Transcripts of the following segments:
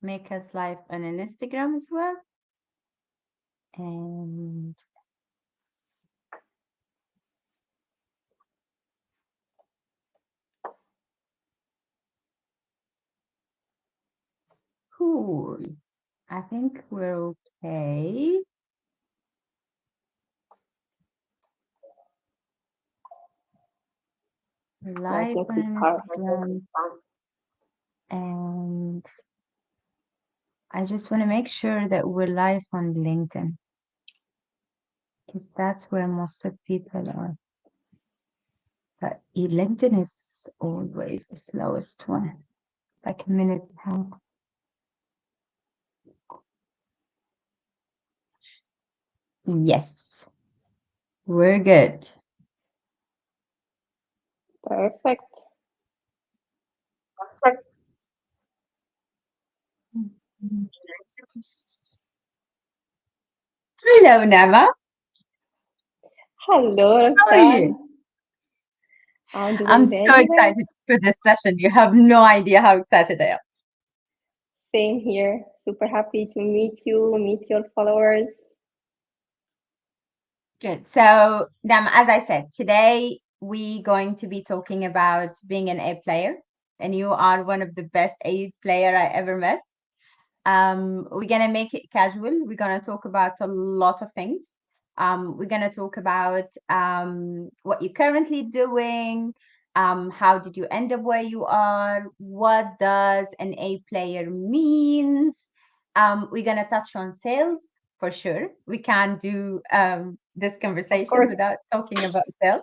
make us live on an Instagram as well. And cool. I think we're okay. We're I live think we on are. Instagram. And I just want to make sure that we're live on LinkedIn, because that's where most of people are. But LinkedIn is always the slowest one, like a minute and a half. Yes, we're good. Perfect. Hello, Nama. Hello, How are Rastan. you? I'm I'm doing so very well. excited for this session. You have no idea how excited I am. Same here. Super happy to meet you, meet your followers. Good. So, Nama, as I said, today we're going to be talking about being an A player, and you are one of the best A player I ever met. We're gonna make it casual. We're gonna talk about a lot of things. We're gonna talk about what you're currently doing. How did you end up where you are? What does an A player means? We're gonna touch on sales for sure. We can't do this Of conversation course. without talking about sales.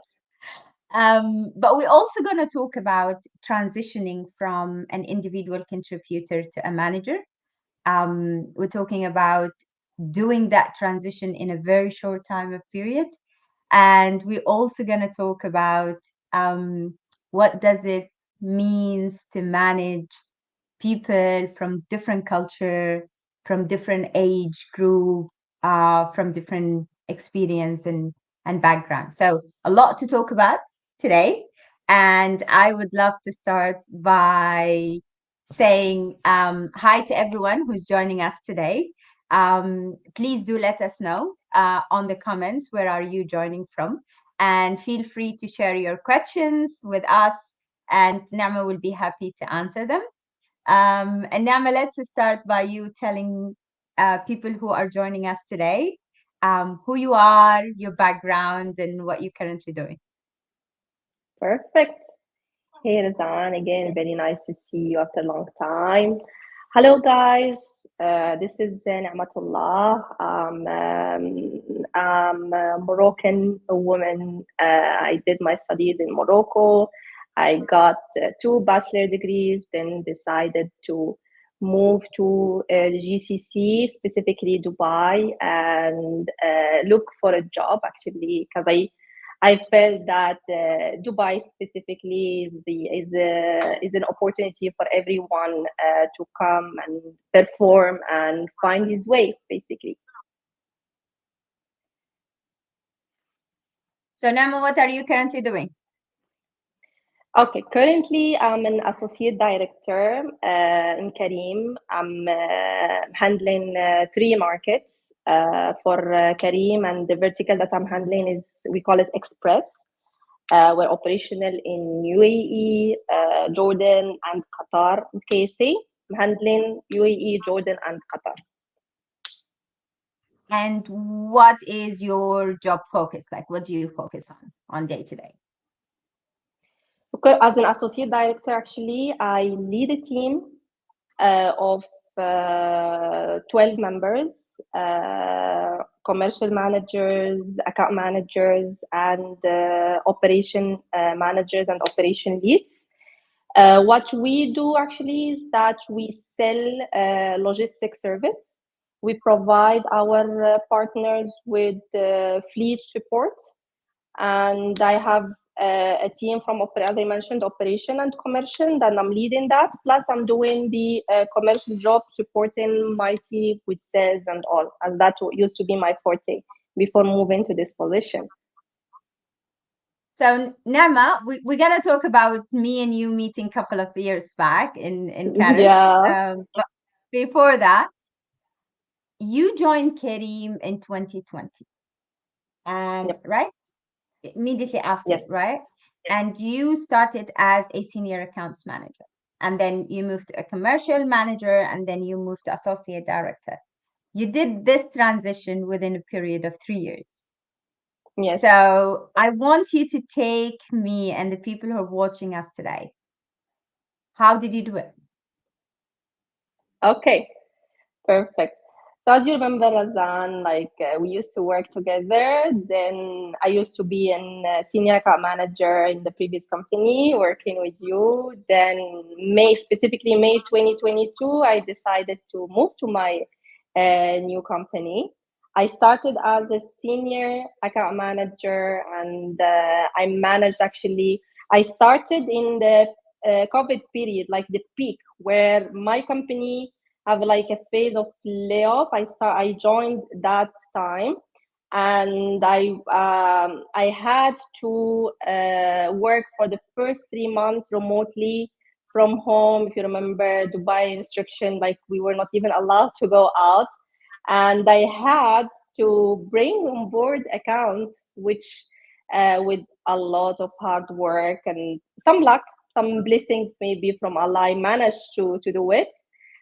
But we're also going to talk about transitioning from an individual contributor to a manager. We're talking about doing that transition in a very short time of period. And we're also going to talk about what does it means to manage people from different culture, from different age group, from different experience and background. So a lot to talk about today. And I would love to start by saying hi to everyone who's joining us today. Please do let us know on the comments where are you joining from, and feel free to share your questions with us, and Nama will be happy to answer them. And Nama, let's start by you telling people who are joining us today who you are, your background, and what you're currently doing. Perfect. Hey, Razan. Again, very nice to see you after a long time. Hello, guys. This is Niimatolah. I'm a Moroccan woman. I did my studies in Morocco. I got two bachelor degrees, then decided to move to the GCC, specifically Dubai, and look for a job actually because I felt that Dubai specifically is an opportunity for everyone to come and perform and find his way, basically. So, Nama, what are you currently doing? Okay, currently I'm an associate director in Kareem. I'm handling three markets for Kareem, and the vertical that I'm handling is we call it Express. We're operational in UAE, Jordan, and Qatar. KSA, I'm handling UAE, Jordan, and Qatar. And what is your job focus? Like, what do you focus on day to day? Because as an associate director, actually, I lead a team of 12 members, commercial managers, account managers, and operation managers and operation leads. What we do actually is that we sell logistics service. We provide our partners with fleet support, and I have a team from, as I mentioned, operation and commercial, and I'm leading that. Plus, I'm doing the commercial job, supporting my team with sales and all, and that used to be my forte before moving to this position. So, Nama, we're gonna talk about me and you meeting a couple of years back in Carriage. Yeah. before that, you joined Kareem in 2020, and Yep. right immediately after, Yes. right? And you started as a senior accounts manager, and then you moved to a commercial manager, and then you moved to associate director. You did this transition within a period of 3 years. Yes. So I want you to take me and the people who are watching us today. How did you do it? Okay. Perfect. So as you remember, Razan, we used to work together. Then I used to be an senior account manager in the previous company, working with you. Then specifically May 2022, I decided to move to my new company. I started as a senior account manager, and I managed actually. I started in the COVID period, like the peak, where my company have like a phase of layoff. I joined that time, and I had to work for the first 3 months remotely from home. If you remember Dubai restriction, like we were not even allowed to go out, and I had to bring on board accounts, which with a lot of hard work and some luck, some blessings maybe from Allah, I managed to do it.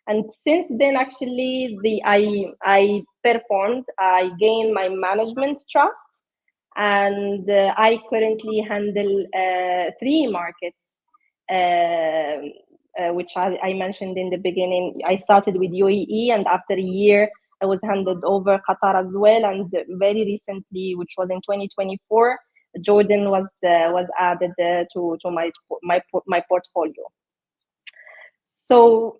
And since then, actually, I performed. I gained my management trust, and I currently handle 3 markets, which I mentioned in the beginning. I started with UAE, and after a year, I was handed over Qatar as well. And very recently, which was in 2024, Jordan was added to my portfolio. So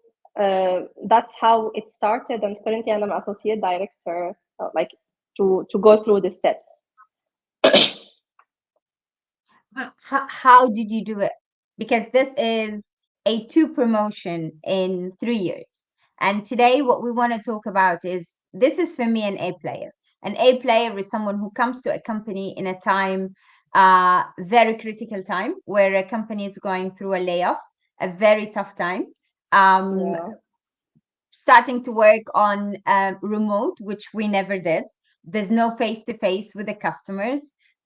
that's how it started, and currently I'm an associate director, like to go through the steps. How did you do it? Because this is a two promotion in 3 years. And today, what we want to talk about is this is for me an A player. An A player is someone who comes to a company in a time, very critical time, where a company is going through a layoff, a very tough time. Um, Yeah. Starting to work on remote, which we never did. There's no face to face with the customers.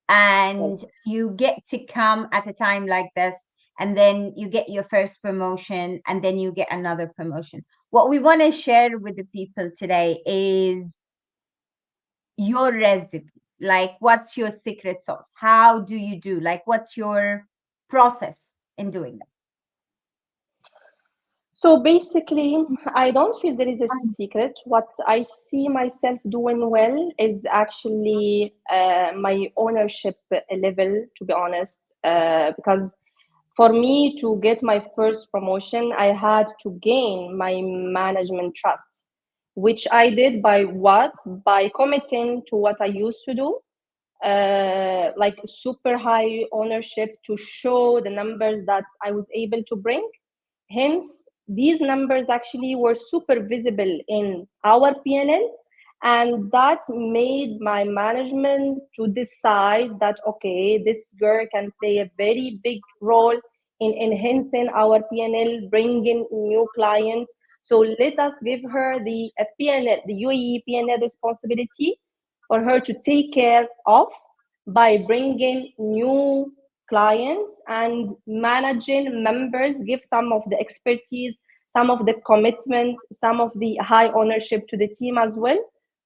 And you get to come at a time like this, and then you get your first promotion, and then you get another promotion. What we want to share with the people today is your recipe. Like, what's your secret sauce? How do you do? Like, what's your process in doing that? So basically, I don't feel there is a secret. What I see myself doing well is actually my ownership level, to be honest. Because for me to get my first promotion, I had to gain my management trust, which I did by what? By committing to what I used to do, like super high ownership to show the numbers that I was able to bring. Hence, these numbers actually were super visible in our PNL, and that made my management to decide that okay, this girl can play a very big role in enhancing our PNL, bringing new clients. So let us give her the PNL, the UAE PNL responsibility for her to take care of by bringing new clients and managing members, give some of the expertise, some of the commitment, some of the high ownership to the team as well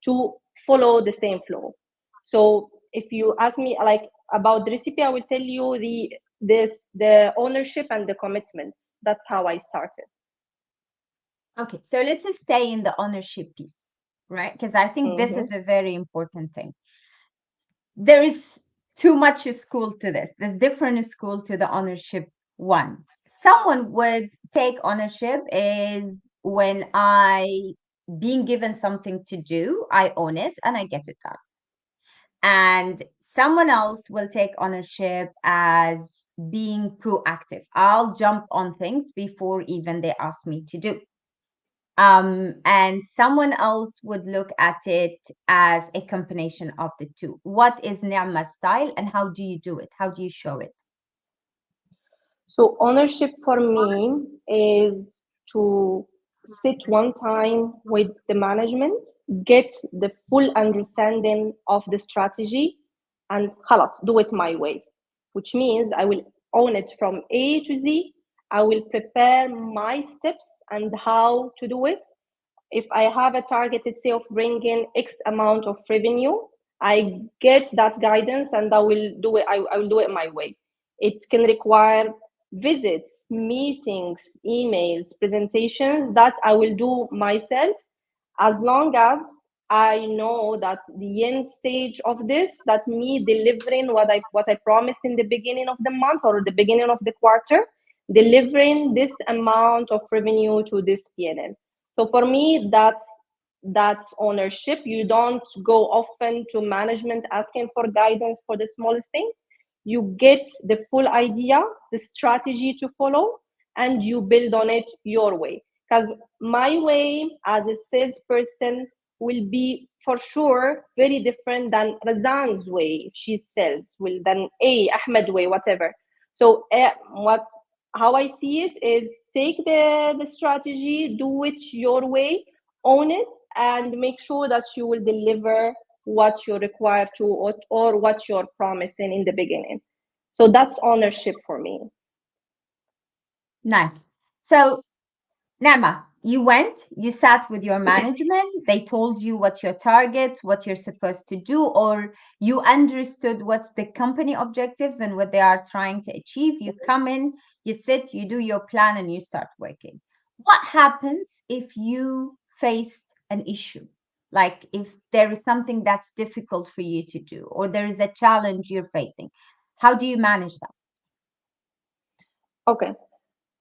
to follow the same flow. So if you ask me like about the recipe, I will tell you the ownership and the commitment. That's how I started. Okay, so let's just stay in the ownership piece, right? Because I think this Mm-hmm. is a very important thing. There is too much school to this. There's different school to the ownership one. Someone would take ownership is when I being given something to do, I own it and I get it done. And someone else will take ownership as being proactive. I'll jump on things before even they ask me to do. And someone else would look at it as a combination of the two. What is Ni'ma style and how do you do it? How do you show it? So ownership for me is to sit one time with the management, get the full understanding of the strategy, and خلاص, do it my way, which means I will own it from A to Z. I will prepare my steps and how to do it. If I have a target, let's say, of bringing X amount of revenue, I get that guidance and I will do it. I will do it my way. It can require visits, meetings, emails, presentations that I will do myself, as long as I know that the end stage of this, that me delivering what I promised in the beginning of the month or the beginning of the quarter, delivering this amount of revenue to this PNL. So for me, that's ownership. You don't go often to management asking for guidance for the smallest thing. You get the full idea, the strategy to follow, and you build on it your way. Because my way as a salesperson will be for sure very different than Razan's way if she sells, will than Ahmed way, whatever. So how I see it is take the strategy, do it your way, own it, and make sure that you will deliver what you're required to or what you're promising in the beginning. So that's ownership for me. Nice. So, Nama, you sat with your management, they told you what's your target, what you're supposed to do, or you understood what's the company objectives and what they are trying to achieve. You come in, you sit, you do your plan, and you start working. What happens if you faced an issue? Like if there is something that's difficult for you to do, or there is a challenge you're facing, how do you manage that? Okay.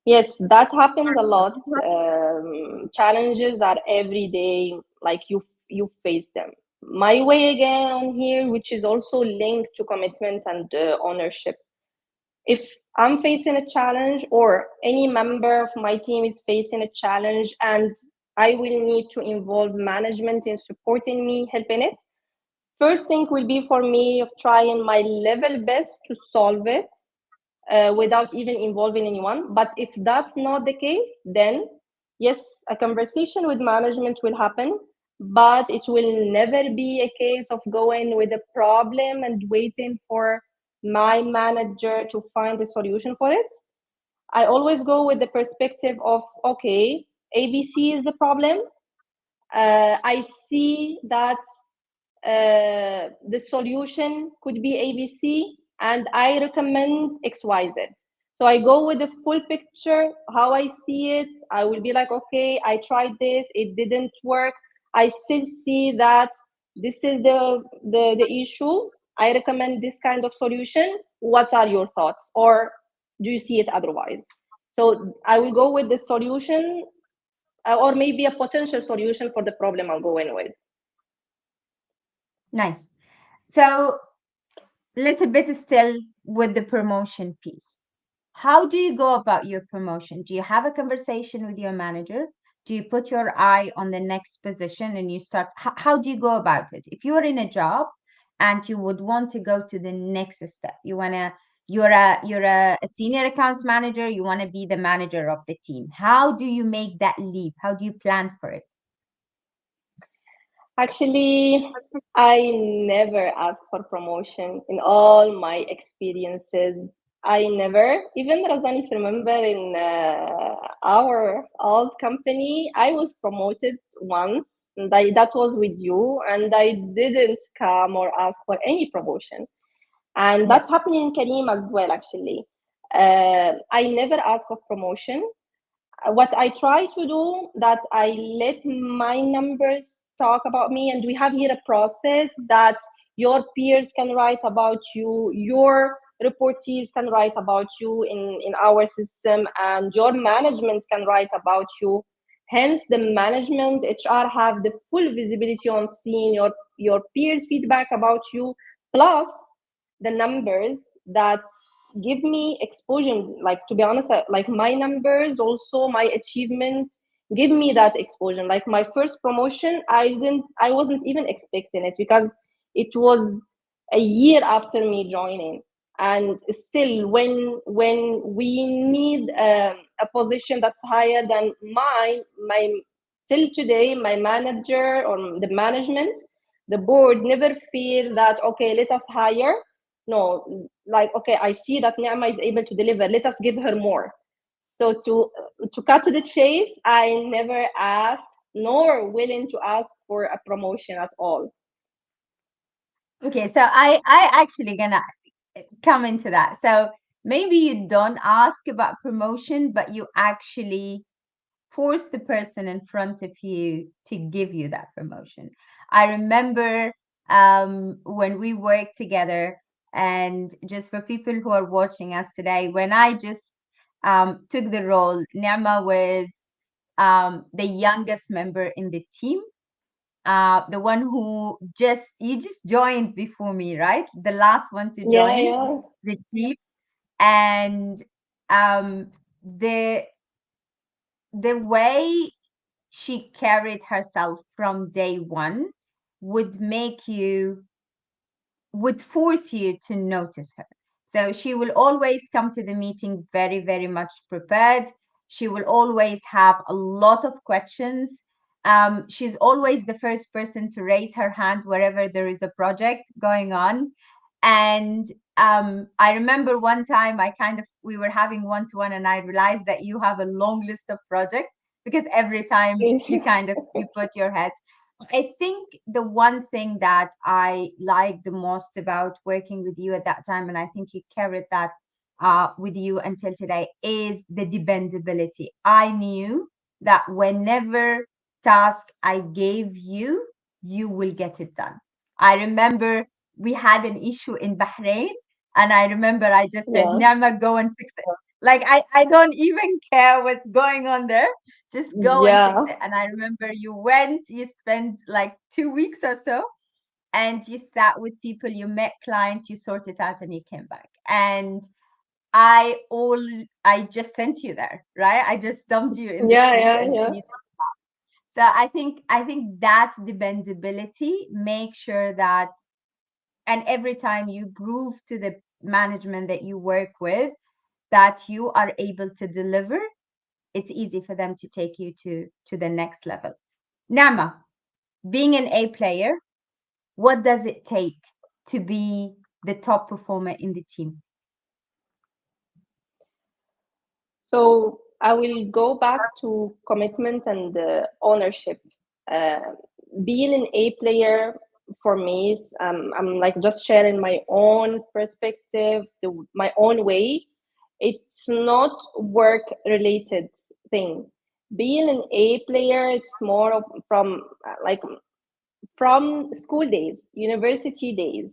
Yes, that happens a lot. Challenges are every day, like you face them. My way again on here, which is also linked to commitment and ownership. If I'm facing a challenge or any member of my team is facing a challenge and I will need to involve management in supporting me, helping it, first thing will be for me of trying my level best to solve it without even involving anyone. But if that's not the case, then yes, a conversation with management will happen, but it will never be a case of going with a problem and waiting for my manager to find a solution for it. I always go with the perspective of, okay, ABC is the problem. I see that the solution could be ABC, and I recommend XYZ. So I go with the full picture, how I see it. I will be like, okay, I tried this, it didn't work. I still see that this is the issue. I recommend this kind of solution. What are your thoughts? Or do you see it otherwise? So I will go with the solution or maybe a potential solution for the problem I'll go in with. Nice. So, little bit still with the promotion piece. How do you go about your promotion? Do you have a conversation with your manager? Do you put your eye on the next position and you start? How do you go about it? If you are in a job and you would want to go to the next step, you're a senior accounts manager, you want to be the manager of the team. How do you make that leap? How do you plan for it? Actually, I never ask for promotion in all my experiences. I never, even Razan, if you remember, in our old company, I was promoted once, and that was with you, and I didn't come or ask for any promotion. And Yeah. that's happening in Kareem as well, actually. I never ask of promotion. What I try to do that I let my numbers talk about me, and we have here a process that your peers can write about you, your reportees can write about you in our system, and your management can write about you. Hence, the management HR have the full visibility on seeing your peers feedback about you, plus the numbers that give me exposure. Like, to be honest, like my numbers, also my achievement give me that exposure. Like my first promotion, I wasn't even expecting it because it was a year after me joining. And still, when we need a position that's higher than mine, my till today, my manager or the management, the board never feel that, okay, let us hire. No, like, okay, I see that Ni'ma is able to deliver, let us give her more. So to cut to the chase, I never asked nor willing to ask for a promotion at all. Okay, so I actually gonna come into that. So maybe you don't ask about promotion, but you actually force the person in front of you to give you that promotion. I remember when we worked together, and just for people who are watching us today, when I just took the role, Nema was the youngest member in the team, the one who just joined before me, right? The last one to Yeah, join yeah, the team, and um, the the way she carried herself from day one would make you would force you to notice her. So she will always come to the meeting very, very much prepared. She will always have a lot of questions. She's always the first person to raise her hand wherever there is a project going on. And I remember one time we were having one to one, and I realized that you have a long list of projects because every time you put your head. I think the one thing that I liked the most about working with you at that time, and I think you carried that with you until today, is the dependability. I knew that whenever task I gave you, you will get it done. I remember we had an issue in Bahrain, and I remember I just said, yeah, Nema, go and fix it. Like I don't even care what's going on there, just go and fix yeah, it. And I remember you went, you spent like 2 weeks or so, and you sat with people, you met clients, you sorted out, and you came back. And I just sent you there, right? I just dumped you in the yeah, sea, yeah, and yeah. you. So I think that dependability makes sure that, and every time you prove to the management that you work with that you are able to deliver, it's easy for them to take you to the next level. Nama, being an A player, what does it take to be the top performer in the team? So I will go back to commitment and ownership. Uh, Being an A player for me is, I'm like just sharing my own perspective, my own way. It's not work related thing. Being an A player, it's more of from like from school days, university days.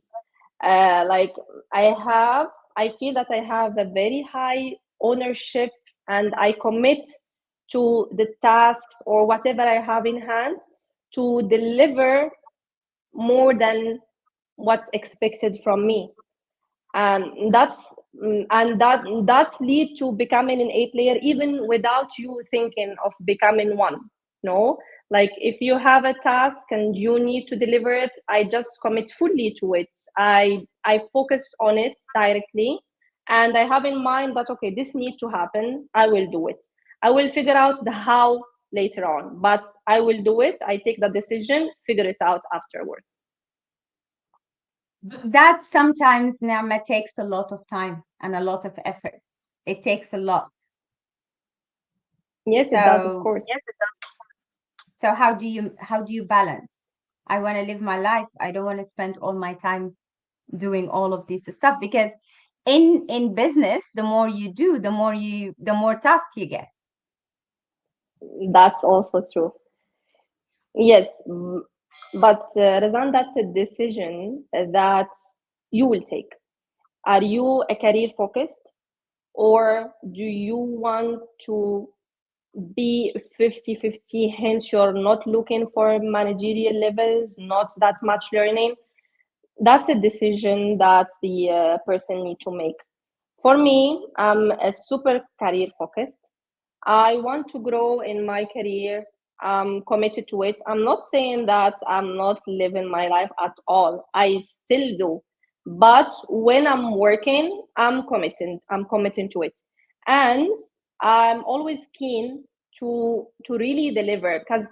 Like I feel that I have a very high ownership, and I commit to the tasks or whatever I have in hand to deliver more than what's expected from me. That's and that lead to becoming an A player even without you thinking of becoming one. No, like if you have a task and you need to deliver it, I just commit fully to it. I focus on it directly, and I have in mind that, okay, this needs to happen, I will do it. I will figure out the how later on, but I will do it. I take the decision, figure it out afterwards. That sometimes, Nama, takes a lot of time and a lot of efforts. It takes a lot. Yes, it does, of So, course. so how do you balance? I want to live my life. I don't want to spend all my time doing all of this stuff, because in business, the more you do, the more task you get. That's also true. Yes, but Razan, that's a decision that you will take. Are you a career focused, or do you want to be 50-50? Hence, you're not looking for managerial levels, not that much learning. That's a decision that the person need to make. For me, I'm a super career focused. I want to grow in my career. I'm committed to it. I'm not saying that I'm not living my life at all. I still do. But when I'm working, I'm committing to it. And I'm always keen to really deliver, because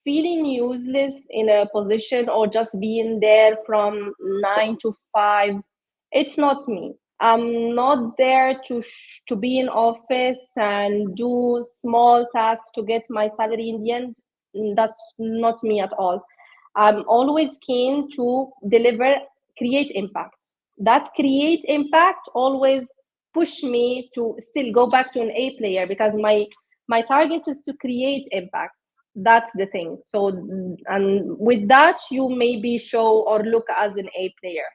feeling useless in a position or just being there from 9 to 5, it's not me. I'm not there to be in office and do small tasks to get my salary in the end. That's not me at all. I'm always keen to deliver, create impact. That create impact always push me to still go back to an A player, because my target is to create impact. That's the thing. So, and with that, you maybe show or look as an A player.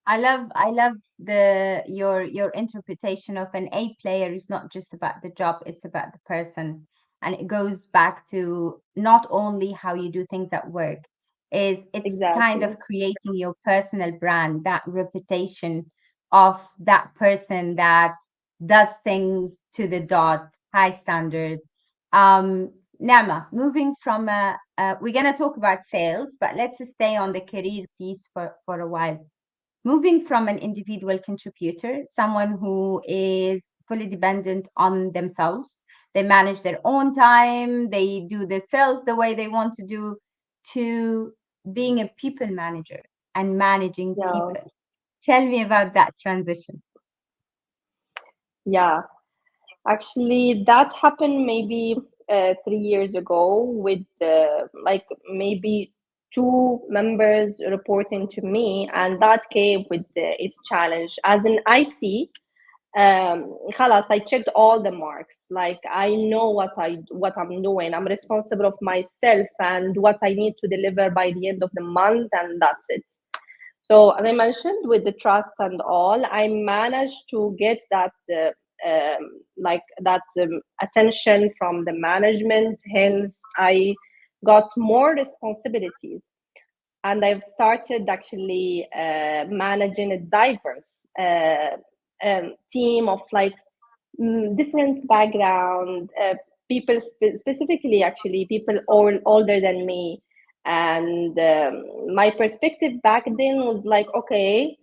I love the your interpretation of an A player is not just about the job, it's about the person. And it goes back to not only how you do things at work, is it's kind Exactly. of creating your personal brand, that reputation of that person that does things to the dot, high standard. Nama, moving from we're gonna talk about sales, but let's stay on the career piece for a while. Moving from an individual contributor, someone who is fully dependent on themselves, they manage their own time, they do the sales the way they want to do, to being a people manager and managing Yeah. people. Tell me about that transition. Yeah. Actually, that happened maybe 3 years ago with like maybe two members reporting to me, and that came with its challenge. As an IC, خلاص, I checked all the marks. Like, I know what I'm doing. I'm responsible of myself and what I need to deliver by the end of the month, and that's it. So, as I mentioned, with the trust and all, I managed to get that like that attention from the management. Hence, I got more responsibilities, and I've started actually managing a diverse team of like different background people, specifically actually people all older than me. And my perspective back then was like, okay,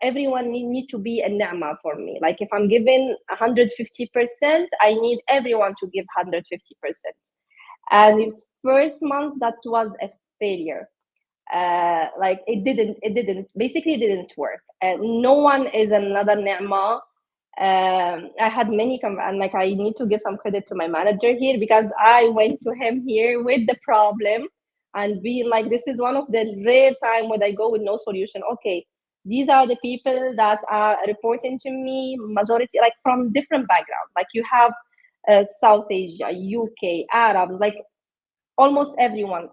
everyone need to be a ni'ma for me. Like, if I'm giving 150%, I need everyone to give 150%. And in first month, that was a failure. Like, it didn't basically didn't work. No one is another ni'ma. I had many and like, I need to give some credit to my manager here, because I went to him here with the problem and being like, this is one of the rare time when I go with no solution. Okay, these are the people that are reporting to me, majority like from different backgrounds. Like, you have South Asia, UK, Arabs, like almost everyone.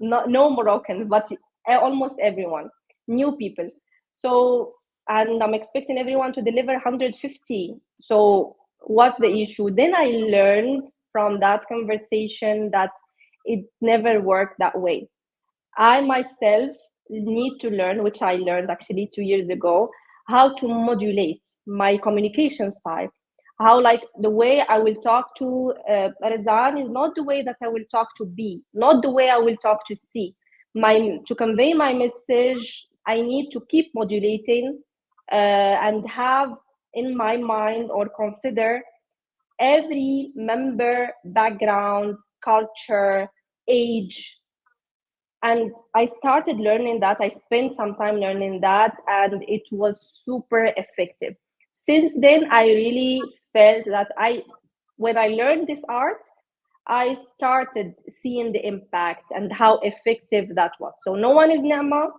No Moroccans, but almost everyone, new people. So, and I'm expecting everyone to deliver 150. So, what's the issue? Then I learned from that conversation that it never worked that way. I myself need to learn, which I learned actually 2 years ago, how to modulate my communication style. How, like, the way I will talk to Razan is not the way that I will talk to B, not the way I will talk to C. To convey my message, I need to keep modulating and have in my mind or consider every member background, culture, age. And I started learning that. I spent some time learning that, and it was super effective. Since then, I really felt that when I learned this art, I started seeing the impact and how effective that was. So no one is Nama,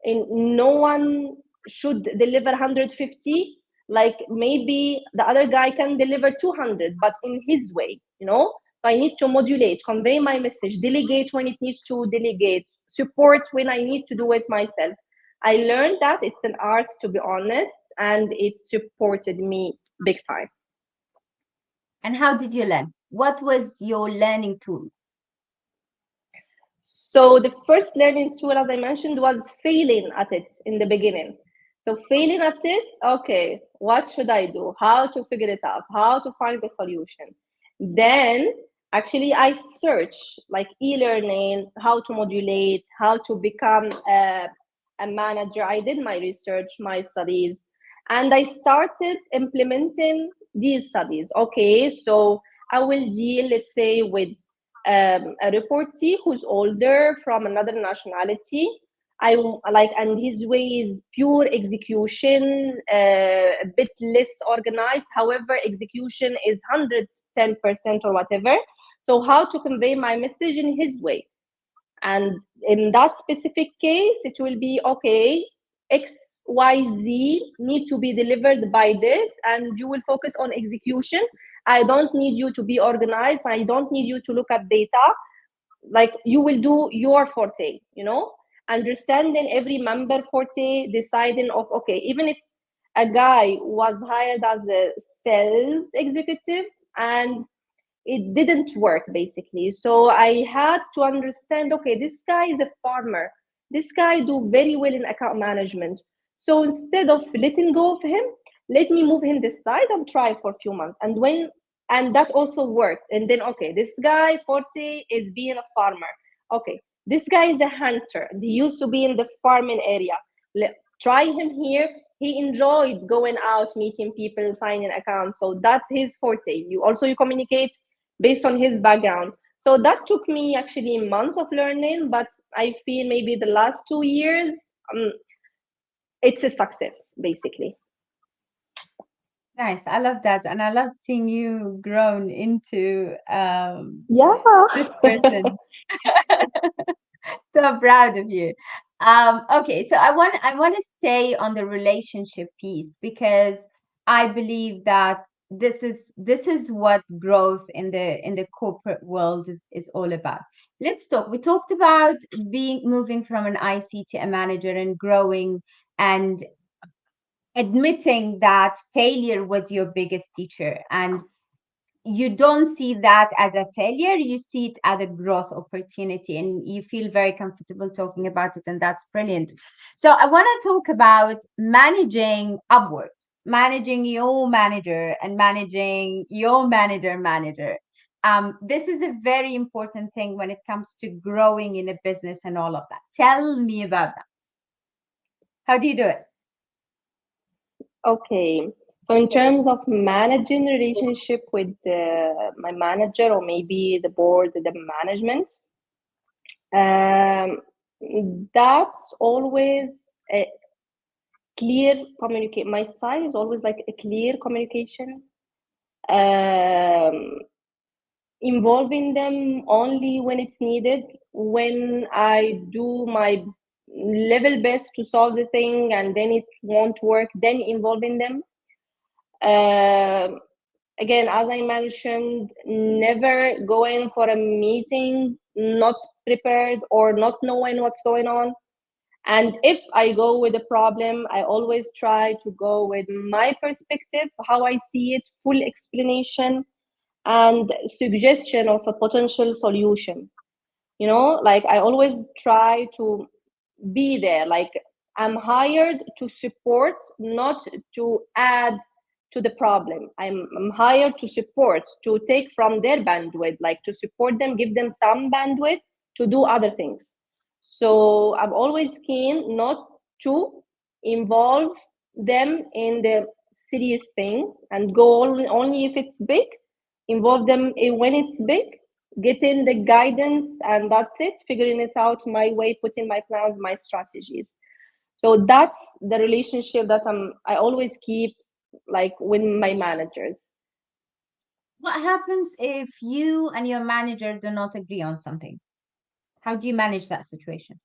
and no one should deliver 150. Like, maybe the other guy can deliver 200, but in his way, you know. I need to modulate, convey my message, delegate when it needs to delegate, support when I need to do it myself. I learned that it's an art, to be honest, and it supported me big time. And how did you learn? What was your learning tools? So the first learning tool, as I mentioned, was failing at it in the beginning. So failing at it, okay, what should I do? How to figure it out? How to find the solution? Then actually I search like e-learning, how to modulate, how to become a manager. I did my research, my studies, And I started implementing these studies. Okay, so I will deal, let's say, with a reportee who's older from another nationality. I like, and his way is pure execution, a bit less organized. However, execution is 110% or whatever. So, how to convey my message in his way? And in that specific case, it will be okay, XYZ need to be delivered by this, and you will focus on execution. I don't need you to be organized. I don't need you to look at data. Like, you will do your forte, understanding every member forte, deciding of, okay, even if a guy was hired as a sales executive and it didn't work, basically. So I had to understand, okay, this guy is a farmer, this guy do very well in account management. So instead of letting go of him, let me move him this side and try for a few months. And that also worked. And then, okay, this guy 40 is being a farmer. Okay, this guy is a hunter, he used to be in the farming area. Try him here. He enjoyed going out, meeting people, signing accounts. So that's his forte. You communicate based on his background. So that took me actually months of learning, but I feel maybe the last 2 years, it's a success, basically. Nice. I love that. And I love seeing you grown into Yeah. this person. So proud of you. Okay, so I want to stay on the relationship piece because I believe that this is what growth in the corporate world is all about. Let's talk. We talked about being moving from an IC to a manager and growing and admitting that failure was your biggest teacher, and you don't see that as a failure, you see it as a growth opportunity, and you feel very comfortable talking about it, and that's brilliant. So I want to talk about managing upwards, managing your manager and managing your manager. This is a very important thing when it comes to growing in a business and all of that. Tell me about that. How do you do it? Okay. So in terms of managing relationship with my manager, or maybe the board, the management, um, that's always a clear communicate. My style is always like a clear communication, um, involving them only when it's needed. When I do my level best to solve the thing and then it won't work, then involving them. Um Again, as I mentioned, never going for a meeting not prepared or not knowing what's going on. And if I go with a problem, I always try to go with my perspective, how I see it, full explanation and suggestion of a potential solution. Like, I always try to be there. Like, I'm hired to support, not to add to the problem. I'm hired to support, to take from their bandwidth, like to support them, give them some bandwidth to do other things. So I'm always keen not to involve them in the serious thing and go only if it's big. Involve them when it's big, getting the guidance, and that's it, figuring it out my way, putting my plans, my strategies. So that's the relationship that I always keep, like, with my managers. What happens if you and your manager do not agree on something? How do you manage that situation?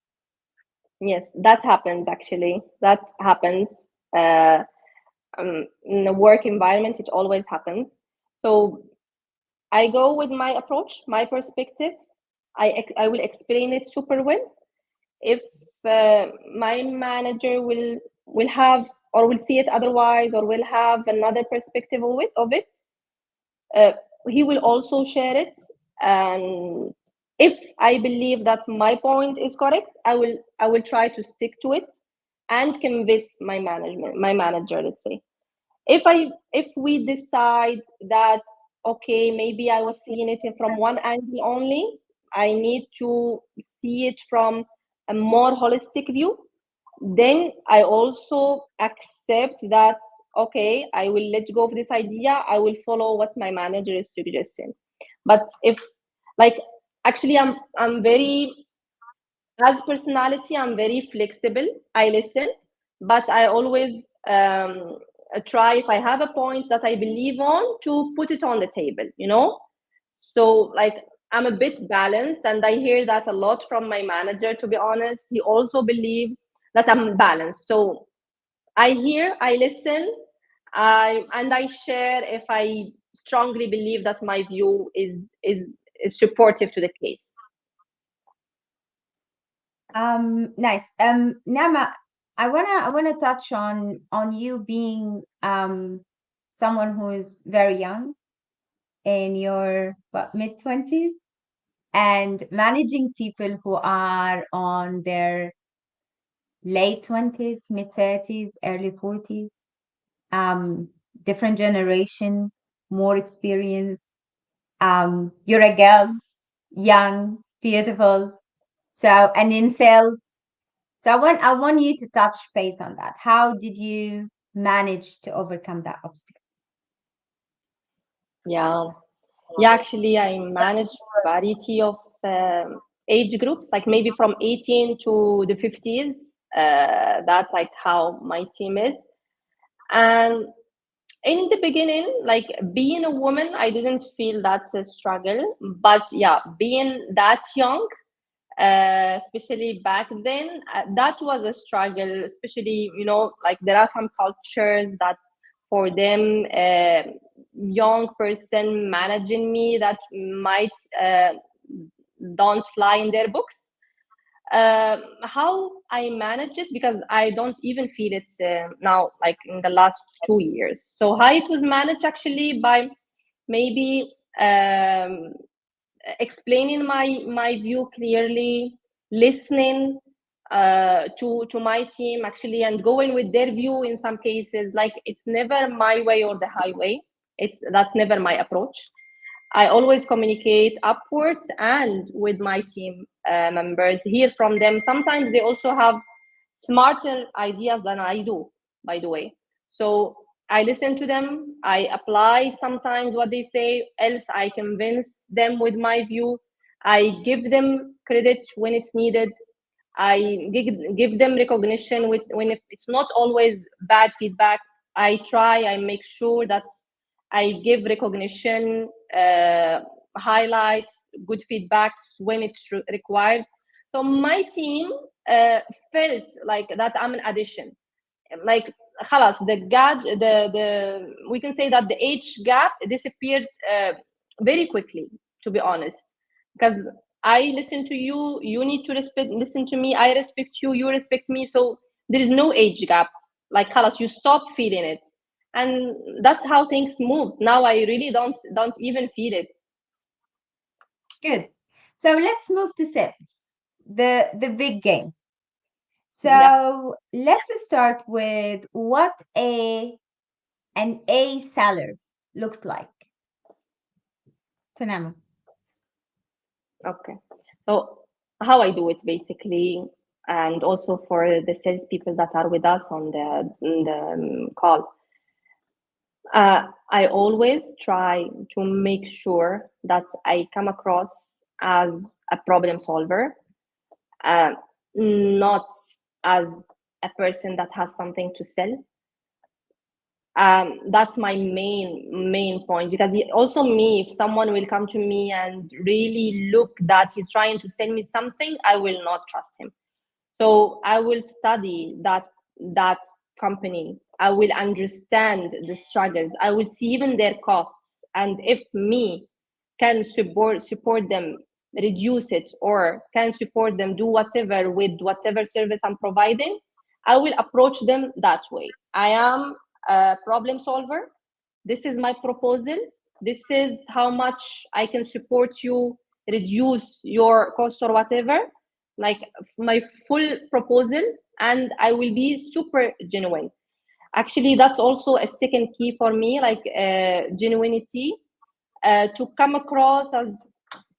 Yes, that happens. Actually, that happens. uh, in a work environment, it always happens. So I go with my approach, my perspective. I will explain it super well. If my manager will have, or will see it otherwise, or will have another perspective of it, uh, he will also share it. And if I believe that my point is correct, I will try to stick to it and convince my manager, let's say. If we decide that, okay, maybe I was seeing it from one angle only, I need to see it from a more holistic view, then I also accept that, okay, I will let go of this idea. I will follow what my manager is suggesting. But if, like, actually, I'm very, as personality, I'm very flexible. I listen, but I always try, if I have a point that I believe on, to put it on the table, you know? So, like, I'm a bit balanced, and I hear that a lot from my manager, to be honest. He also believes that I'm balanced. So I hear, I listen, and I share if I strongly believe that my view is supportive to the case. Nice. Nama, I wanna touch on you being someone who is very young in your mid-20s and managing people who are on their late 20s, mid-30s, early 40s, different generation, more experience. You're a girl, young, beautiful. So, and in sales. So I want you to touch base on that. How did you manage to overcome that obstacle? Yeah. Yeah, actually, I manage variety of age groups, like maybe from 18 to the 50s. That's like how my team is. And in the beginning, like being a woman, I didn't feel that's a struggle. But yeah, being that young, especially back then, that was a struggle. Especially, you know, like there are some cultures that for them, young person managing me, that might don't fly in their books. How I manage it, because I don't even feel it now, like in the last 2 years. So how it was managed, actually, by maybe explaining my view clearly, listening to my team, actually, and going with their view in some cases. Like, it's never my way or the highway. That's never my approach. I always communicate upwards and with my team members, hear from them. Sometimes they also have smarter ideas than I do, by the way. So I listen to them, I apply sometimes what they say, else I convince them with my view. I give them credit when it's needed. I give them recognition when it's not always bad feedback. I try, I make sure that I give recognition, highlights, good feedbacks when it's required. So my team felt like that I'm an addition. Like, خلاص, the we can say that the age gap disappeared very quickly, to be honest, because I listen to you, you need to listen to me, I respect you, you respect me. So there is no age gap. Like, خلاص, you stop feeling it, and that's how things move now. I really don't even feel it. Good. So let's move to sales, the big game. Yeah. So let's start with what an A seller looks like. Tanama. Okay. So how I do it, basically, and also for the salespeople that are with us on the call, I always try to make sure that I come across as a problem solver, uh, not as a person that has something to sell. That's my main point, because also me, if someone will come to me and really look that he's trying to sell me something, I will not trust him. So I will study that company, I will understand the struggles, I will see even their costs, and if me can support them reduce it, or can support them do whatever with whatever service I'm providing, I will approach them that way. I am a problem solver. This is my proposal. This is how much I can support you reduce your cost or whatever, like my full proposal, and I will be super genuine. Actually, that's also a second key for me, like genuinity, to come across as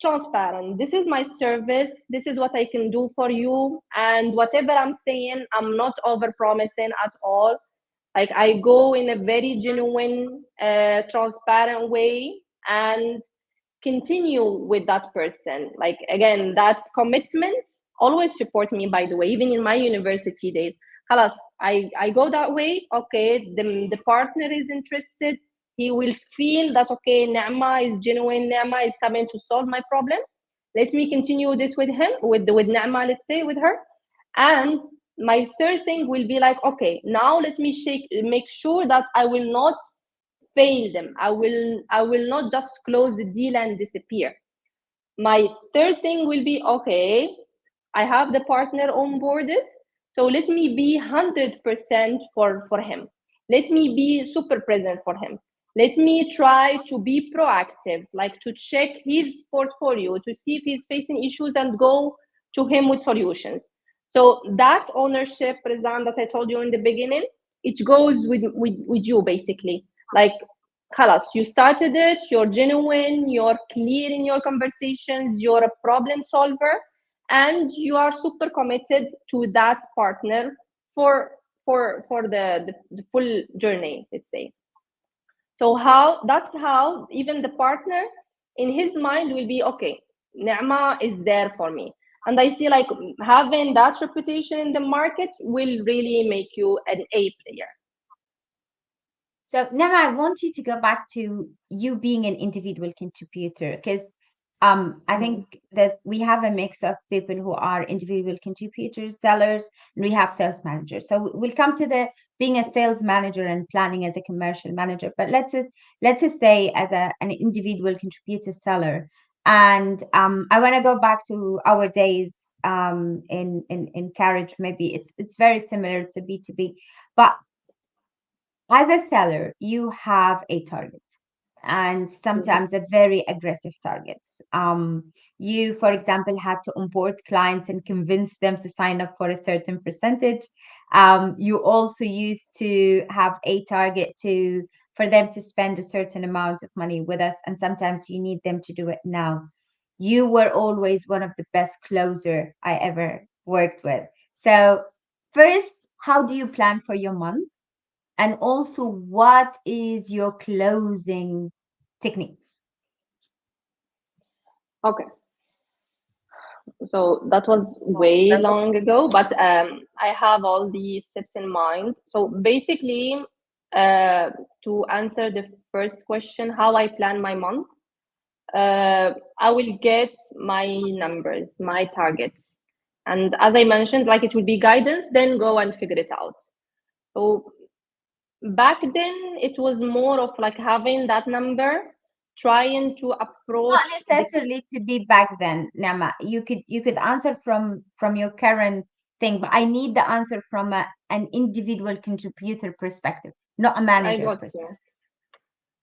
transparent. This is my service. This is what I can do for you. And whatever I'm saying, I'm not over promising at all. Like I go in a very genuine, transparent way and continue with that person. Like again, that commitment always support me, by the way, even in my university days. Halas, I go that way. Okay, the partner is interested. He will feel that okay, Naama is genuine. Naama is coming to solve my problem. Let me continue this with him, with Naama, let's say, with her. And my third thing will be like, okay, now let me make sure that I will not fail them. I will not just close the deal and disappear. My third thing will be, okay, I have the partner onboarded, so let me be 100% for him. Let me be super present for him. Let me try to be proactive, like to check his portfolio to see if he's facing issues and go to him with solutions. So that ownership, Rizan, that I told you in the beginning, it goes with you basically. Like, خلاص, you started it, you're genuine, you're clear in your conversations, you're a problem solver, and you are super committed to that partner for the full journey, let's say. So that's how even the partner in his mind will be, okay, Naama is there for me. And I see like having that reputation in the market will really make you an A player. So now I want you to go back to you being an individual contributor, because I think we have a mix of people who are individual contributors, sellers, and we have sales managers. So we'll come to the being a sales manager and planning as a commercial manager. But let's just stay as an individual contributor seller. And I want to go back to our days in carriage. Maybe it's very similar to B2B, but as a seller, you have a target and sometimes a very aggressive targets. You, for example, had to onboard clients and convince them to sign up for a certain percentage. You also used to have a target for them to spend a certain amount of money with us, and sometimes you need them to do it now. You were always one of the best closer I ever worked with. So first, how do you plan for your month? And also, what is your closing techniques? Okay. So that was way long ago, but I have all the steps in mind. So basically, to answer the first question, how I plan my month, I will get my numbers, my targets. And as I mentioned, like it will be guidance, then go and figure it out. So back then, it was more of like having that number, trying to It's not approach necessarily to be back then, Nama. You could answer from your current thing, but I need the answer from an individual contributor perspective, not a I manager got perspective.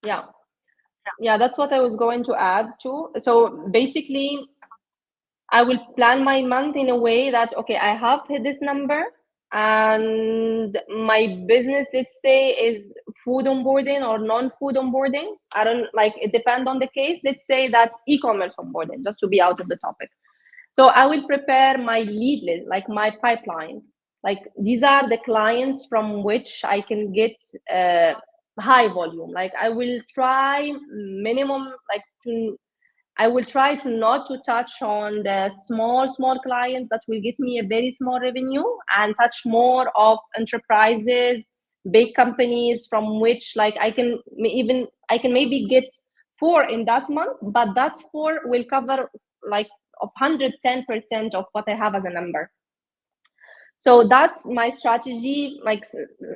you. Yeah. Yeah, that's what I was going to add to. So basically, I will plan my month in a way that, okay, I have hit this number and my business, let's say, is food onboarding or non-food onboarding. I don't like it, depends on the case. Let's say that e-commerce onboarding, just to be out of the topic. So I will prepare my lead list, like my pipeline. Like these are the clients from which I can get high volume. Like I will try minimum, like I will try to not to touch on the small clients that will get me a very small revenue, and touch more of enterprises, big companies from which like I can maybe get 4 in that month, but that 4 will cover like of 110% of what I have as a number. So that's my strategy, like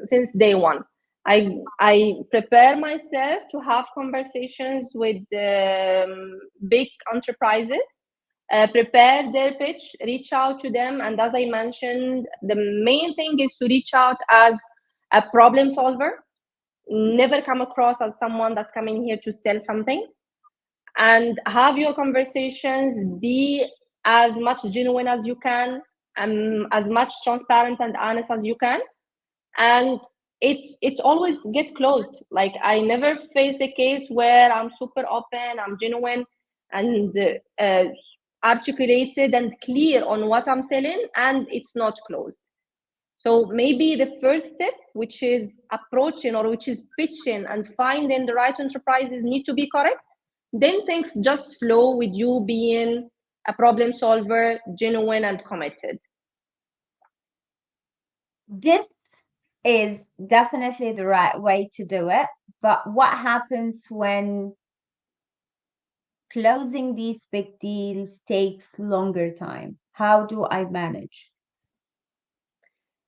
since day one. I prepare myself to have conversations with big enterprises, prepare their pitch, reach out to them, and as I mentioned, the main thing is to reach out as a problem solver. Never come across as someone that's coming here to sell something, and have your conversations, be as much genuine as you can, as much transparent and honest as you can, and it always gets closed. Like I never face a case where I'm super open, I'm genuine, and articulated and clear on what I'm selling, and it's not closed. So maybe the first step, which is approaching or which is pitching and finding the right enterprises, need to be correct. Then things just flow with you being a problem solver, genuine and committed. This is definitely the right way to do it. But what happens when closing these big deals takes longer time? How do I manage?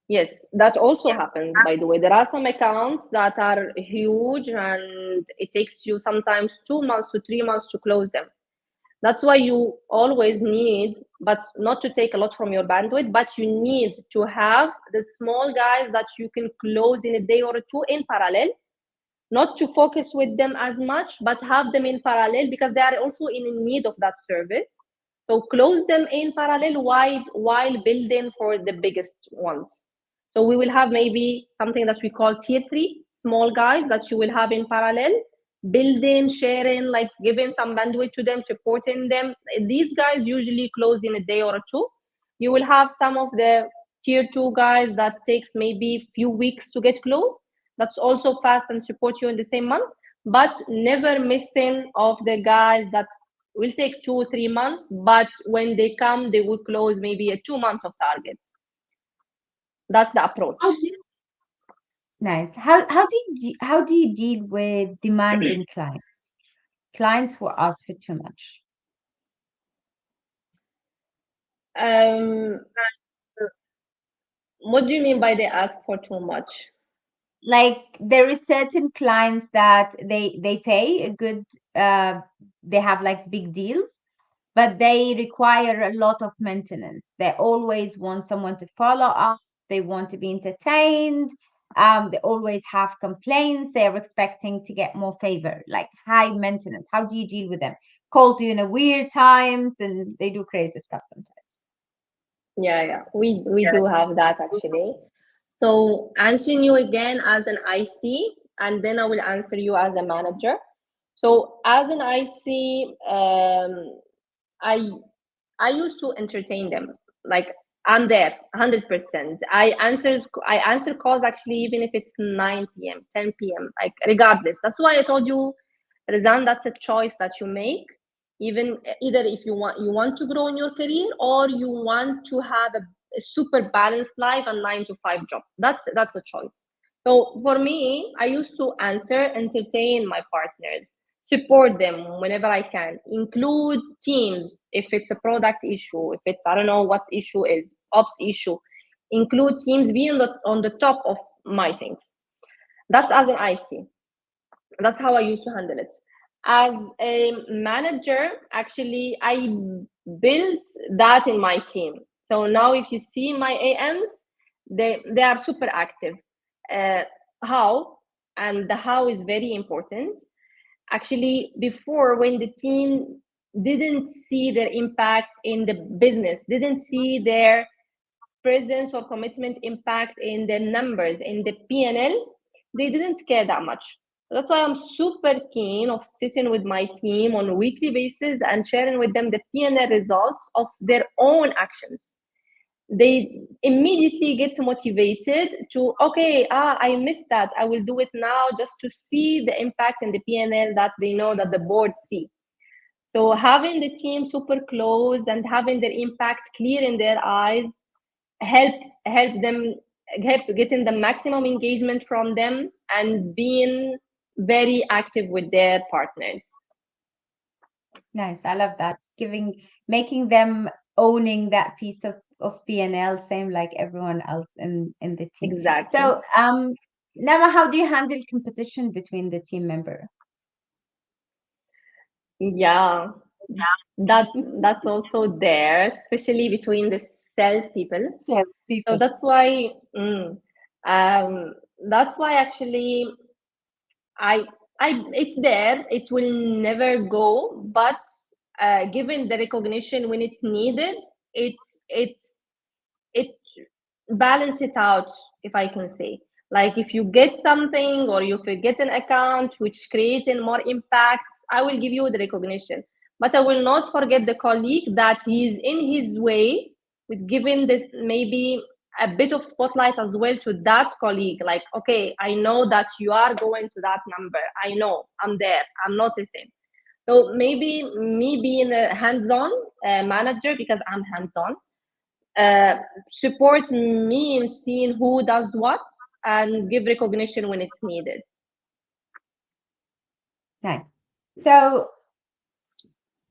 Yes, that also happens, by the way. There are some accounts that are huge and it takes you sometimes 2 months to 3 months to close them. That's why you always need, but not to take a lot from your bandwidth, but you need to have the small guys that you can close in a day or two in parallel, not to focus with them as much, but have them in parallel because they are also in need of that service. So close them in parallel while building for the biggest ones. So we will have maybe something that we call tier three, small guys that you will have in parallel, building, sharing, like giving some bandwidth to them, supporting them. These guys usually close in a day or two. You will have some of the tier two guys that takes maybe few weeks to get closed. That's also fast and support you in the same month, but never missing of the guys that will take 2 or 3 months, but when they come, they will close maybe a 2 months of target. That's the approach. How do, nice. How do you deal with demanding clients? Clients who ask for too much. Um, what do you mean by they ask for too much? Like there is certain clients that they pay a good uh they have like big deals, but they require a lot of maintenance. They always want someone to follow up, they want to be entertained, they always have complaints, they're expecting to get more favor, like high maintenance. How do you deal with them? Calls you in a weird times and they do crazy stuff sometimes. Yeah, we do have that actually. So answering you again as an IC, and then I will answer you as a manager. So as an IC, I I used to entertain them. Like I'm there 100%. I answer calls actually even if it's 9 p.m., 10 p.m., like regardless. That's why I told you, Rizan, that's a choice that you make. Even either if you want to grow in your career or you want to have a super balanced life and 9 to 5 job. That's a choice. So for me, I used to answer, entertain my partners, support them whenever I can, include teams if it's a product issue, if it's I don't know what issue is, ops issue, include teams, be on the top of my things. That's as an IC. That's how I used to handle it. As a manager, actually, I built that in my team. So now, if you see my AMs, they are super active. Uh, how? And the how is very important. Actually, before when the team didn't see their impact in the business, didn't see their presence or commitment impact in the numbers in the P&L, they didn't care that much. That's why I'm super keen of sitting with my team on a weekly basis and sharing with them the P&L results of their own actions. They immediately get motivated to, okay, I missed that, I will do it now, just to see the impact in the P&L that they know that the board see. So having the team super close and having their impact clear in their eyes help them, help getting the maximum engagement from them and being very active with their partners. Nice. I love that. Making them owning that piece of P&L, same like everyone else in the team. Exactly. So, Nama, how do you handle competition between the team member? Yeah, that's also there, especially between the sales people. Sales So people. um, that's why actually I it's there. It will never go, but given the recognition when it's needed, it balance it out, if I can say. Like if you get something or if you get an account which creating more impacts, I will give you the recognition. but I will not forget the colleague that he's in his way with giving this maybe a bit of spotlight as well to that colleague. Like, okay, I know that you are going to that number. I know, I'm there, I'm noticing. So maybe me being a hands-on manager, because I'm hands-on, supports me in seeing who does what and give recognition when it's needed. Nice. So,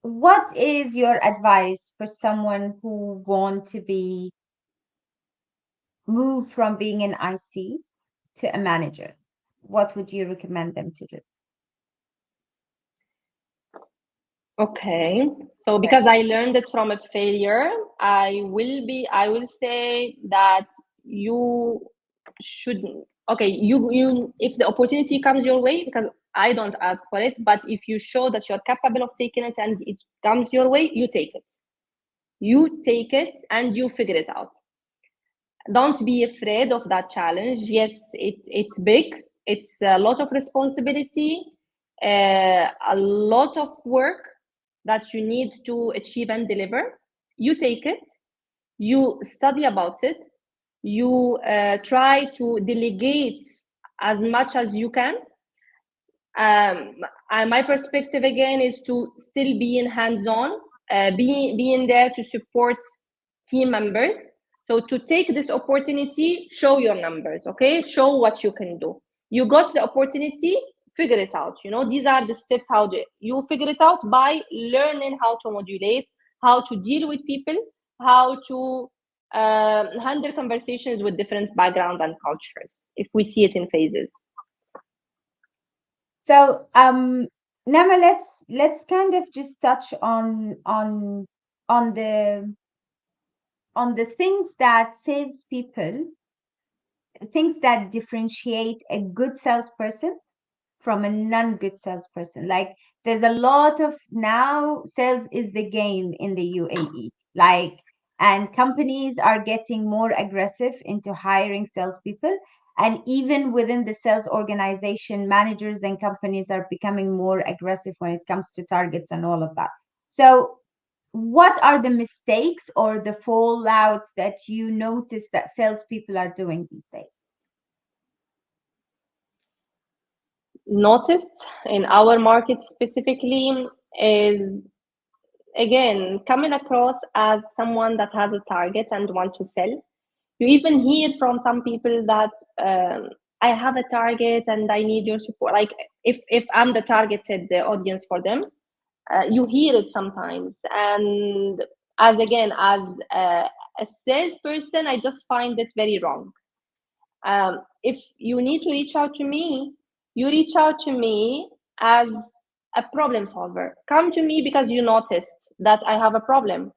what is your advice for someone who want to be move from being an IC to a manager? What would you recommend them to do? Okay, so because I learned it from a failure, I will say that you should, okay, you if the opportunity comes your way, because I don't ask for it, but if you show that you're capable of taking it and it comes your way, you take it. You take it and you figure it out. Don't be afraid of that challenge. Yes, it's big. It's a lot of responsibility, a lot of work that you need to achieve and deliver. You take it, you study about it, you try to delegate as much as you can. My perspective again is to still be in hands-on, being there to support team members. So to take this opportunity, show your numbers, okay? Show what you can do. You got the opportunity, figure it out. You know, these are the steps how you figure it out by learning how to modulate, how to deal with people, how to handle conversations with different backgrounds and cultures, if we see it in phases. So, Nama, let's kind of just touch on the things that salespeople, things that differentiate a good salesperson from a non-good salesperson. Like there's a lot of now sales is the game in the UAE. Like and companies are getting more aggressive into hiring salespeople. And even within the sales organization, managers and companies are becoming more aggressive when it comes to targets and all of that. So what are the mistakes or the fallouts that you notice that salespeople are doing these days? Noticed in our market specifically is, again, coming across as someone that has a target and want to sell. You even hear from some people that I have a target and I need your support. Like if I'm the targeted audience for them, you hear it sometimes. And as again, as a salesperson, I just find it very wrong. If you need to reach out to me, you reach out to me as a problem solver. Come to me because you noticed that I have a problem.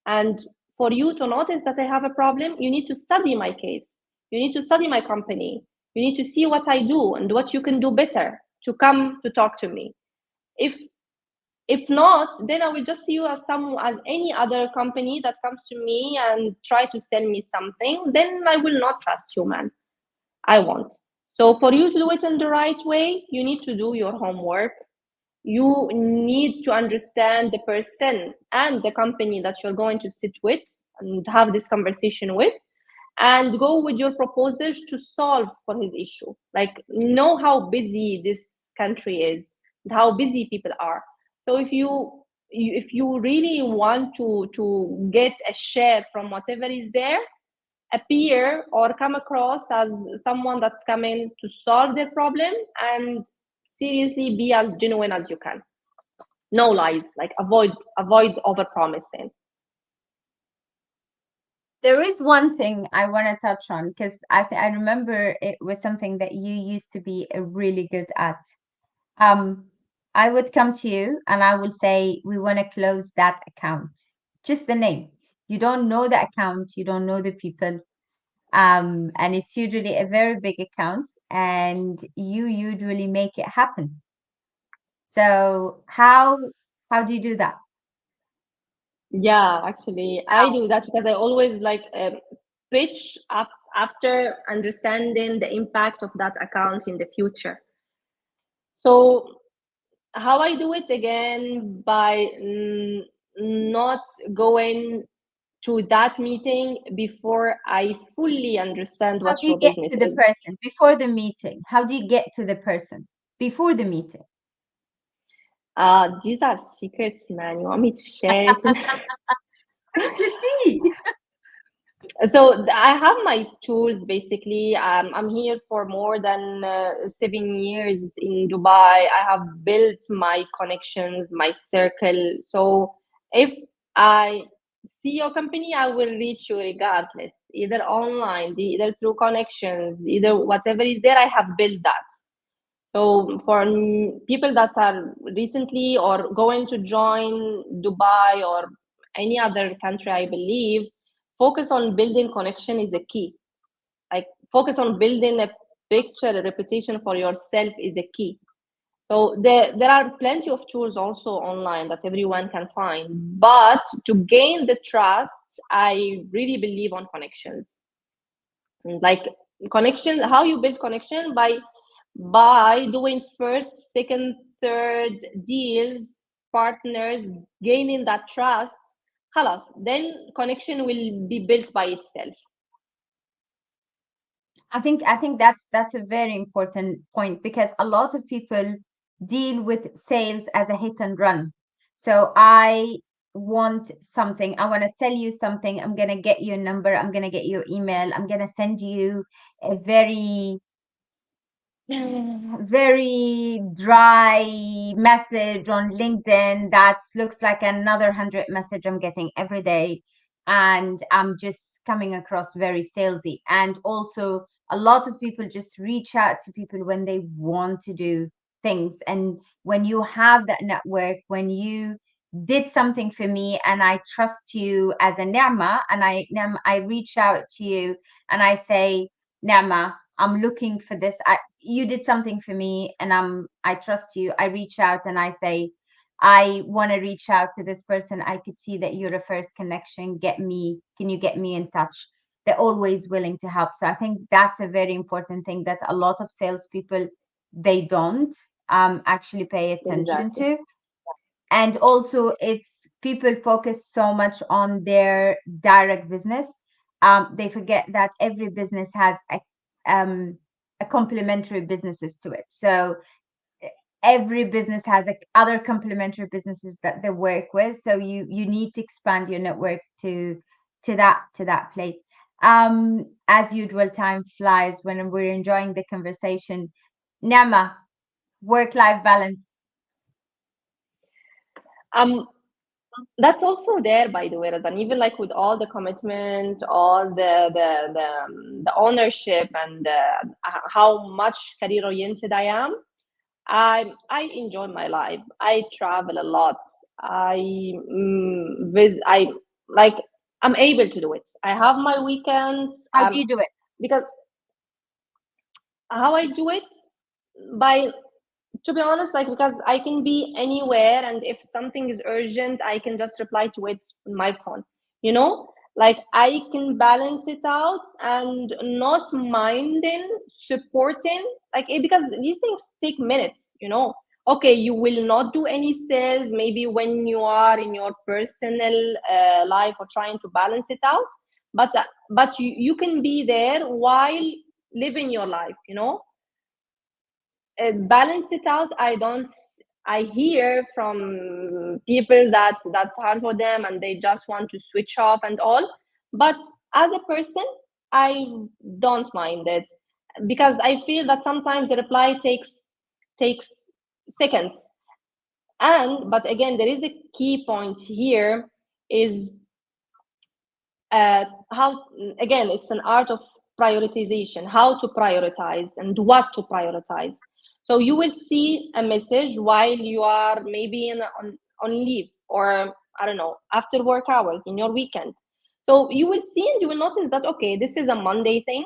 And for you to notice that I have a problem, you need to study my case. You need to study my company. You need to see what I do and what you can do better to come to talk to me. If not, then I will just see you as any other company that comes to me and try to sell me something. Then I will not trust you, man. I won't. So for you to do it in the right way, you need to do your homework. You need to understand the person and the company that you're going to sit with and have this conversation with, and go with your proposals to solve for his issue. Like, know how busy this country is and how busy people are. So if you really want to get a share from whatever is there, appear or come across as someone that's coming to solve their problem, and seriously be as genuine as you can. No lies, like avoid over promising. There is one thing I want to touch on because I remember it was something that you used to be really good at. Um, I would come to you and I would say, we want to close that account. Just the name. You don't know the account, you don't know the people. And it's usually a very big account, and you usually make it happen. So how do you do that? Yeah, actually, I do that because I always like pitch up after understanding the impact of that account in the future. So how I do it again by not going to that meeting before I fully understand How what do you your get business to the is. person before the meeting? How do you get to the person before the meeting? These are secrets, man. You want me to share it? Spill the tea. So I have my tools basically. I'm here for more than 7 years in Dubai. I have built my connections, my circle. So if I see your company, I will reach you regardless, either online, either through connections, either whatever is there. I have built that. So for people that are recently or going to join Dubai or any other country, I believe, focus on building connection is the key. Like focus on building a picture, a reputation for yourself is the key. So there are plenty of tools also online that everyone can find. But to gain the trust, I really believe on connections. Like connection, how you build connection by doing first, second, third deals, partners, gaining that trust. Halas, then connection will be built by itself. I think that's a very important point because a lot of people deal with sales as a hit and run. So I want something, I want to sell you something, I'm going to get your number, I'm going to get your email, I'm going to send you a very dry message on LinkedIn that looks like another 100 message I'm getting every day. And I'm just coming across very salesy. And also, a lot of people just reach out to people when they want to do things. And when you have that network, when you did something for me and I trust you as a Nema, and I reach out to you and I say, Nema, I'm looking for this. You did something for me and I trust you. I reach out and I say, I want to reach out to this person. I could see that you're a first connection. Can you get me in touch? They're always willing to help. So I think that's a very important thing that a lot of salespeople they don't actually pay attention Exactly. to. And also it's people focus so much on their direct business, they forget that every business has a complementary businesses to it. So every business has other complementary businesses that they work with, so you need to expand your network to that place. As usual, time flies when we're enjoying the conversation. Nama, work life balance. Um, that's also there, by the way, and even like with all the commitment, all the ownership, and how much career oriented I am. I enjoy my life. I travel a lot. I like I'm able to do it. I have my weekends. How do you do it? Because how I do it by, to be honest, like because I can be anywhere, and if something is urgent, I can just reply to it on my phone. You know, like I can balance it out and not minding supporting, like because these things take minutes. You know, okay, you will not do any sales maybe when you are in your personal life or trying to balance it out, but you can be there while living your life. You know, balance it out. I hear from people that that's hard for them and they just want to switch off and all, but as a person, I don't mind it because I feel that sometimes the reply takes seconds. And but again, there is a key point here, is how, again, it's an art of prioritization, how to prioritize and what to prioritize. So you will see a message while you are maybe on leave, or I don't know, after work hours in your weekend. So you will see and you will notice that, okay, this is a Monday thing.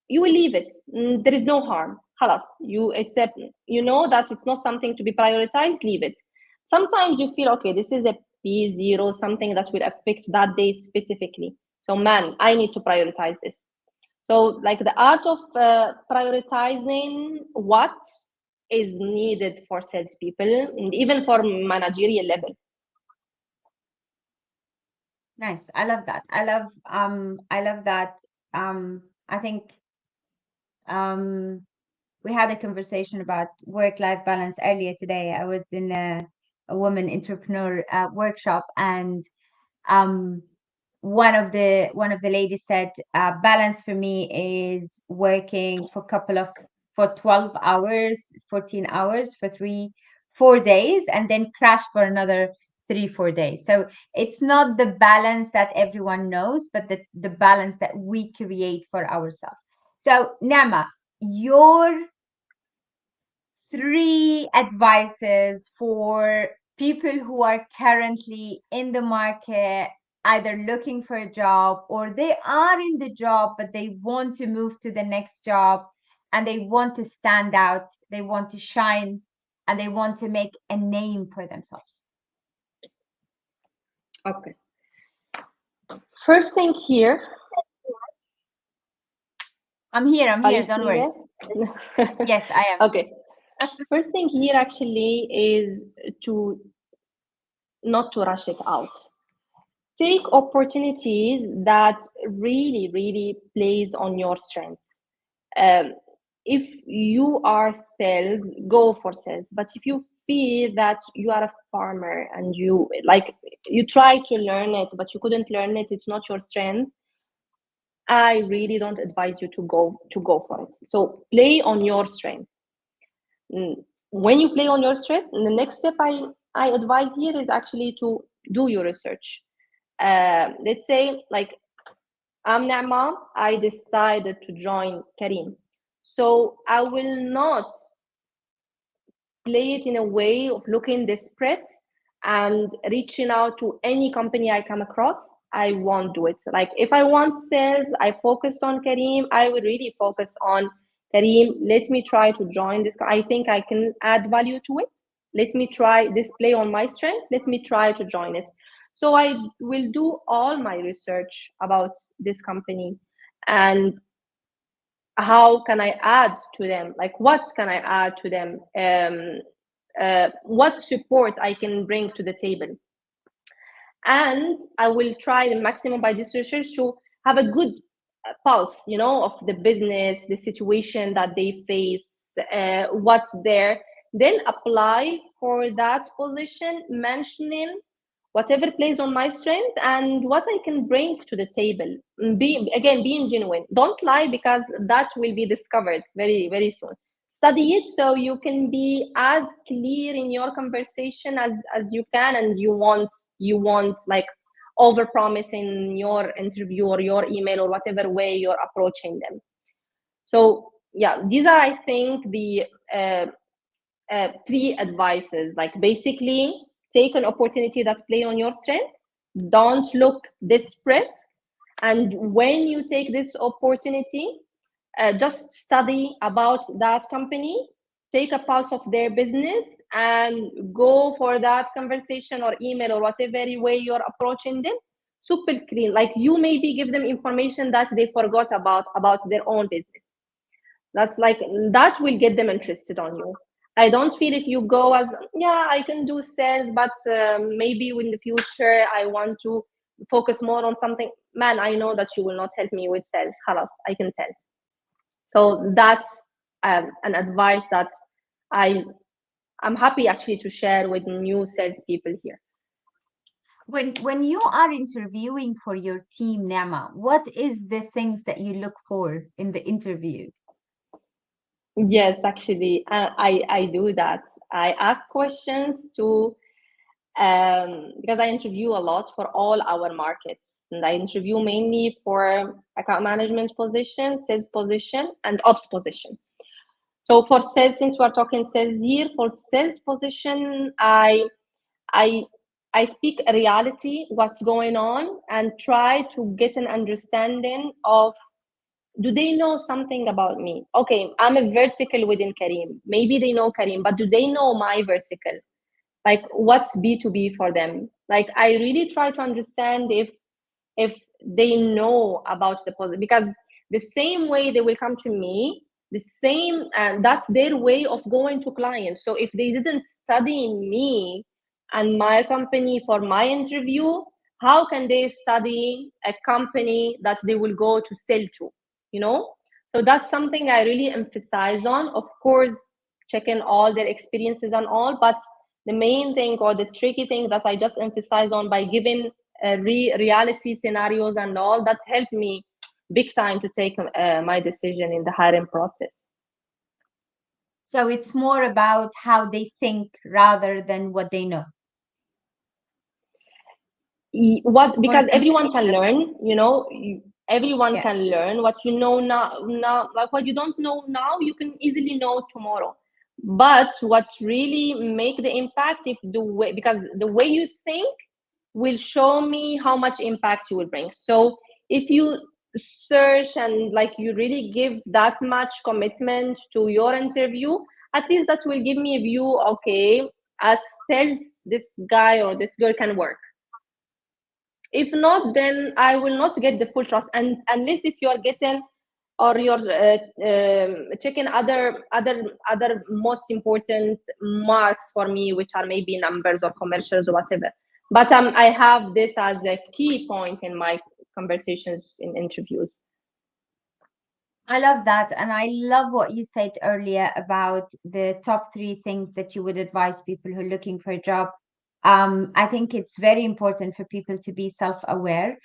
You will leave it. There is no harm. Halas, you accept, you know that it's not something to be prioritized, leave it. Sometimes you feel, okay, this is a P0, something that will affect that day specifically. So, man, I need to prioritize this. So, like the art of prioritizing what is needed for salespeople, and even for managerial level. Nice. I love that. I love that. I think we had a conversation about work-life balance earlier today. I was in a woman entrepreneur workshop, and um, one of the ladies said, balance for me is working for 12 hours, 14 hours for 4 days, and then crash for another 4 days. So it's not the balance that everyone knows, but the balance that we create for ourselves. So Nama, your 3 advices for people who are currently in the market, either looking for a job or they are in the job, but they want to move to the next job and they want to stand out, they want to shine, and they want to make a name for themselves. Okay. First thing here. I'm here. Are you Don't still worry. there? Yes, I am. Okay. First thing here actually is to not to rush it out. Take opportunities that really plays on your strength. If you are sales, go for sales. But if you feel that you are a farmer and you try to learn it, but you couldn't learn it, it's not your strength, I really don't advise you to go for it. So play on your strength. When you play on your strength, the next step I advise here is actually to do your research. Let's say like I'm Naama, I decided to join Kareem. So I will not play it in a way of looking desperate and reaching out to any company I come across. I won't do it. Like if I want sales, I focused on Kareem, I will really focus on Kareem. Let me try to join this. I think I can add value to it. Let me try this play on my strength. Let me try to join it. So I will do all my research about this company and how can I add to them? Like what can I add to them? What support I can bring to the table. And I will try the maximum by this research to have a good pulse, of the business, the situation that they face, what's there. Then apply for that position, mentioning whatever plays on my strength and what I can bring to the table. Being genuine. Don't lie, because that will be discovered very soon. Study it so you can be as clear in your conversation as you can, and you won't like over promise in your interview or your email or whatever way you're approaching them. So yeah, these are, I think, the 3 advices. Like basically take an opportunity that play on your strength, don't look desperate, and when you take this opportunity, just study about that company, take a pulse of their business, and go for that conversation or email or whatever way you're approaching them super clean. Like you maybe give them information that they forgot about their own business. That will get them interested on you. I don't feel if you go as, yeah, I can do sales, but maybe in the future I want to focus more on something. Man, I know that you will not help me with sales. Khalas, I can tell. So that's an advice that I'm happy actually to share with new salespeople here. When you are interviewing for your team, Nama, what is the things that you look for in the interview? Yes, actually, I do that. I ask questions to because I interview a lot for all our markets, and I interview mainly for account management position, sales position, and ops position. So for sales, since we're talking sales here, for sales position, I speak a reality, what's going on, and try to get an understanding of, do they know something about me? Okay, I'm a vertical within Kareem. Maybe they know Kareem, but do they know my vertical? Like what's B2B for them? Like I really try to understand if they know about the positive, because the same way they will come to me, the same, and that's their way of going to clients. So if they didn't study me and my company for my interview, how can they study a company that they will go to sell to, you know? So that's something I really emphasize on. Of course, checking all their experiences and all, but the main thing or the tricky thing that I just emphasize on by giving reality scenarios and all, that helped me big time to take my decision in the hiring process. So it's more about how they think rather than what they know. What, Or because everyone can information. learn, you know, everyone Yeah. can learn what you know now, like what you don't know now, you can easily know tomorrow. But what really make the impact, if the way, because the way you think will show me how much impact you will bring. So if you search and like you really give that much commitment to your interview, at least that will give me a view, okay, as sales this guy or this girl can work. If not, then I will not get the full trust. And unless if you are getting or you're checking other most important marks for me, which are maybe numbers or commercials or whatever. But I have this as a key point in my conversations in interviews. I love that. And I love what you said earlier about the top three things that you would advise people who are looking for a job. I think it's very important for people to be self-aware.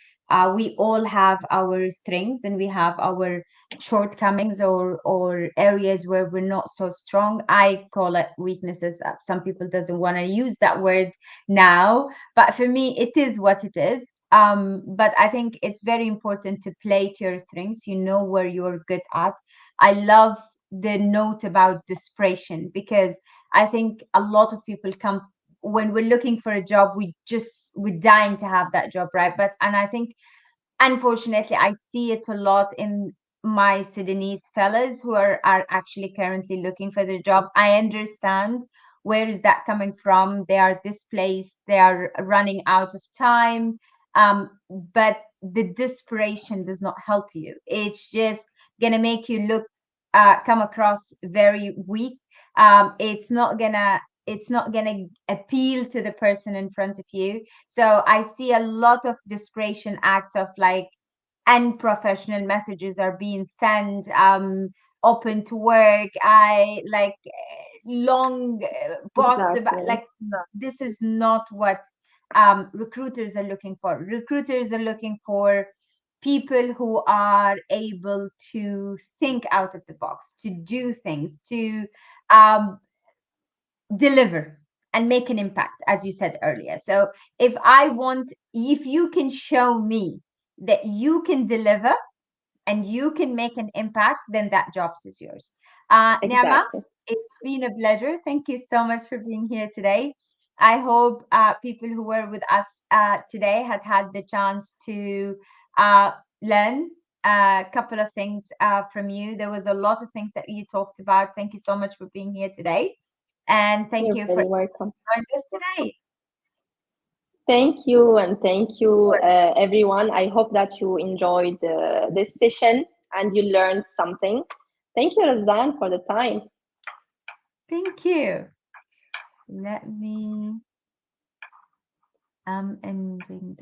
We all have our strengths and we have our shortcomings or areas where we're not so strong. I call it weaknesses. Some people doesn't want to use that word now, but for me, it is what it is. But I think it's very important to play to your strengths. You know where you're good at. I love the note about desperation because I think a lot of people come when we're looking for a job, we're dying to have that job, right? But and I think unfortunately I see it a lot in my Sudanese fellas who are actually currently looking for their job. I understand where is that coming from. They are displaced, they are running out of time. But the desperation does not help you. It's just gonna make you look come across very weak. It's not gonna appeal to the person in front of you. So I see a lot of desperation acts of like unprofessional messages are being sent, open to work. I like long posts about Exactly. like this is not what recruiters are looking for. Recruiters are looking for people who are able to think out of the box, to do things, to um, deliver and make an impact, as you said earlier. So if you can show me that you can deliver and you can make an impact, then that job is yours. Nema, Exactly. it's been a pleasure. Thank you so much for being here today. I hope people who were with us today had the chance to uh, learn a couple of things from you. There was a lot of things that you talked about. Thank you so much for being here today. And thank You're you for very welcome. joining us today. Thank you, and thank you, everyone. I hope that you enjoyed this session and you learned something. Thank you, Razan, for the time. Thank you. Let me ending the